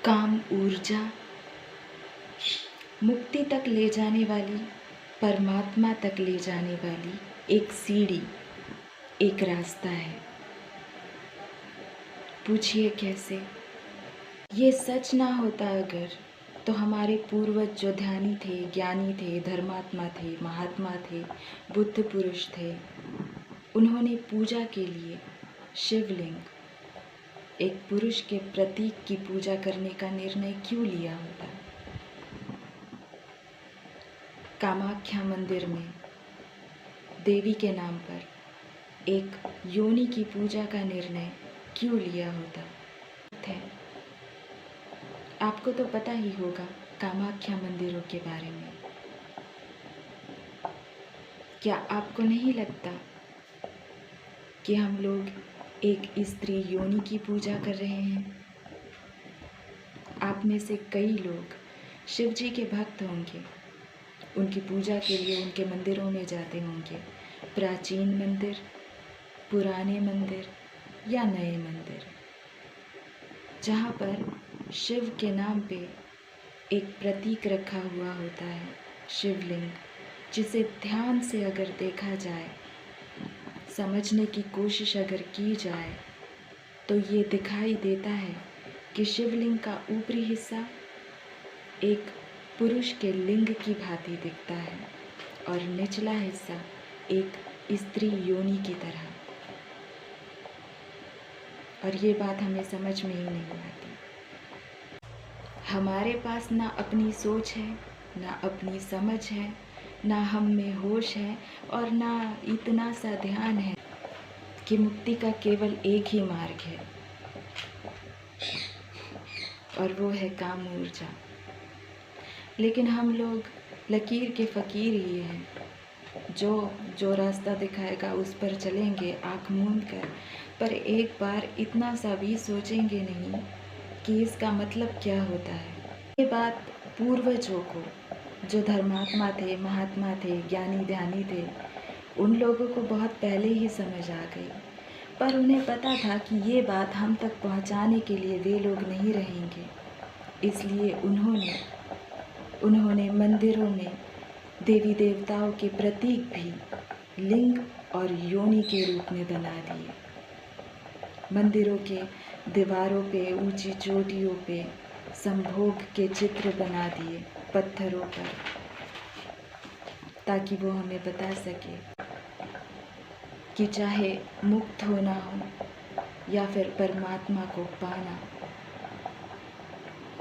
काम ऊर्जा मुक्ति तक ले जाने वाली, परमात्मा तक ले जाने वाली एक सीढ़ी, एक रास्ता है। पूछिए कैसे? ये सच ना होता अगर, तो हमारे पूर्वज जो ध्यानी थे, ज्ञानी थे, धर्मात्मा थे, महात्मा थे, बुद्ध पुरुष थे, उन्होंने पूजा के लिए शिवलिंग, एक पुरुष के प्रतीक की पूजा करने का निर्णय क्यों लिया होता? कामाख्या मंदिर में देवी के नाम पर एक योनि की पूजा का निर्णय क्यों लिया होता? आपको तो पता ही होगा कामाख्या मंदिरों के बारे में। क्या आपको नहीं लगता कि हम लोग एक स्त्री योनि की पूजा कर रहे हैं? आप में से कई लोग शिव जी के भक्त होंगे, उनकी पूजा के लिए उनके मंदिरों में जाते होंगे। प्राचीन मंदिर, पुराने मंदिर या नए मंदिर, जहाँ पर शिव के नाम पे एक प्रतीक रखा हुआ होता है, शिवलिंग, जिसे ध्यान से अगर देखा जाए, समझने की कोशिश अगर की जाए, तो ये दिखाई देता है कि शिवलिंग का ऊपरी हिस्सा एक पुरुष के लिंग की भांति दिखता है और निचला हिस्सा एक स्त्री योनि की तरह। और ये बात हमें समझ में ही नहीं आती। हमारे पास ना अपनी सोच है, ना अपनी समझ है, ना हम में होश है और ना इतना सा ध्यान है कि मुक्ति का केवल एक ही मार्ग है, और वो है काम ऊर्जा। लेकिन हम लोग लकीर के फ़कीर ही हैं, जो रास्ता दिखाएगा उस पर चलेंगे आँख मूंद कर, पर एक बार इतना सा भी सोचेंगे नहीं कि इसका मतलब क्या होता है। ये बात पूर्वजों को, जो धर्मात्मा थे, महात्मा थे, ज्ञानी ध्यानी थे, उन लोगों को बहुत पहले ही समझ आ गई, पर उन्हें पता था कि ये बात हम तक पहुंचाने के लिए वे लोग नहीं रहेंगे, इसलिए उन्होंने मंदिरों में देवी देवताओं के प्रतीक भी लिंग और योनि के रूप में बना दिए। मंदिरों के दीवारों पे, ऊंची चोटियों पे संभोग के चित्र बना दिए पत्थरों पर, ताकि वो हमें बता सके कि चाहे मुक्त होना हो या फिर परमात्मा को पाना,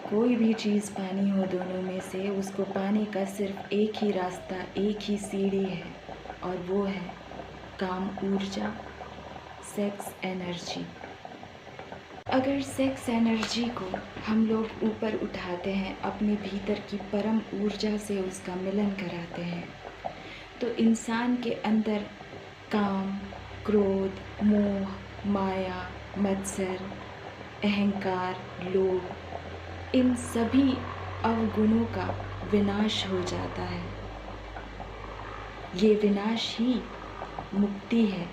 कोई भी चीज़ पानी हो दोनों में से, उसको पाने का सिर्फ एक ही रास्ता, एक ही सीढ़ी है, और वो है काम ऊर्जा, सेक्स एनर्जी। अगर सेक्स एनर्जी को हम लोग ऊपर उठाते हैं, अपने भीतर की परम ऊर्जा से उसका मिलन कराते हैं, तो इंसान के अंदर काम, क्रोध, मोह, माया, मत्सर, अहंकार, लोभ, इन सभी अवगुणों का विनाश हो जाता है। ये विनाश ही मुक्ति है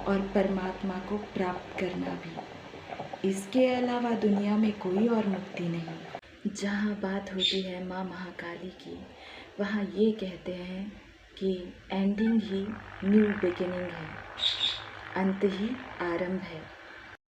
और परमात्मा को प्राप्त करना भी। इसके अलावा दुनिया में कोई और मुक्ति नहीं। जहाँ बात होती है माँ महाकाली की, वहाँ ये कहते हैं कि एंडिंग ही न्यू बिगिनिंग है, अंत ही आरंभ है।